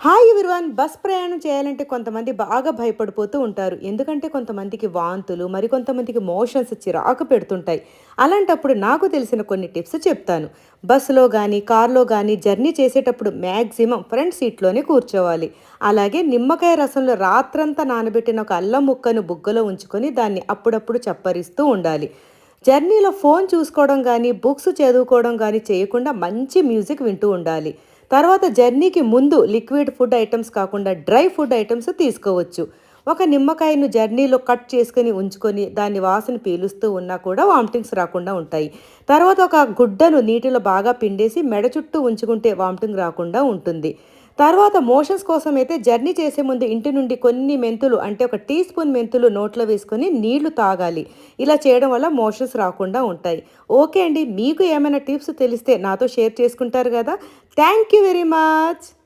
Hi everyone. Bus ప్రయాణం చేయాలంటే కొంతమంది బాగా భయపడిపోతూ ఉంటారు. ఎందుకంటే కొంతమందికి వాంతులు, మరికొంతమందికి మోషన్స్ చిరాకు పెడుతుంటాయి. అలాంటప్పుడు నాకు తెలిసిన కొన్ని టిప్స్ చెప్తాను. బస్సులో గానీ, కార్‌లో గానీ జర్నీ చేసేటప్పుడు మ్యాక్సిమం ఫ్రంట్ సీట్‌లోనే కూర్చోవాలి. అలాగే నిమ్మకాయ రసంలో రాత్రంతా నానబెట్టిన ఒక అల్లం ముక్కను బుగ్గలో ఉంచుకొని దాన్ని అప్పుడప్పుడు చప్పరిస్తూ ఉండాలి. జర్నీలో ఫోన్ చూసుకోవడం గానీ, బుక్స్ చదువుకోవడం గానీ చేయకుండా మంచి మ్యూజిక్ వింటూ ఉండాలి. తర్వాత జర్నీకి ముందు లిక్విడ్ ఫుడ్ ఐటెమ్స్ కాకుండా డ్రై ఫుడ్ ఐటెమ్స్ తీసుకోవచ్చు. ఒక నిమ్మకాయను జర్నీలో కట్ చేసుకొని ఉంచుకొని దాని వాసన పీలుస్తూ ఉన్నా కూడా వామిటింగ్స్ రాకుండా ఉంటాయి. తర్వాత ఒక గుడ్డను నీటిలో బాగా పిండేసి మెడ చుట్టూ ఉంచుకుంటే వామిటింగ్ రాకుండా ఉంటుంది. తర్వాత మోషన్స్ కోసం అయితే జర్నీ చేసే ముందు ఇంటి నుండి కొన్ని మెంతులు అంటే ఒక టీ స్పూన్ మెంతులు నోట్లో వేసుకొని నీళ్లు తాగాలి. ఇలా చేయడం వల్ల మోషన్స్ రాకుండా ఉంటాయి. ఓకే అండి. మీకు ఏమైనా టిప్స్ తెలిస్తే నాతో షేర్ చేసుకుంటారు కదా. Thank you very much.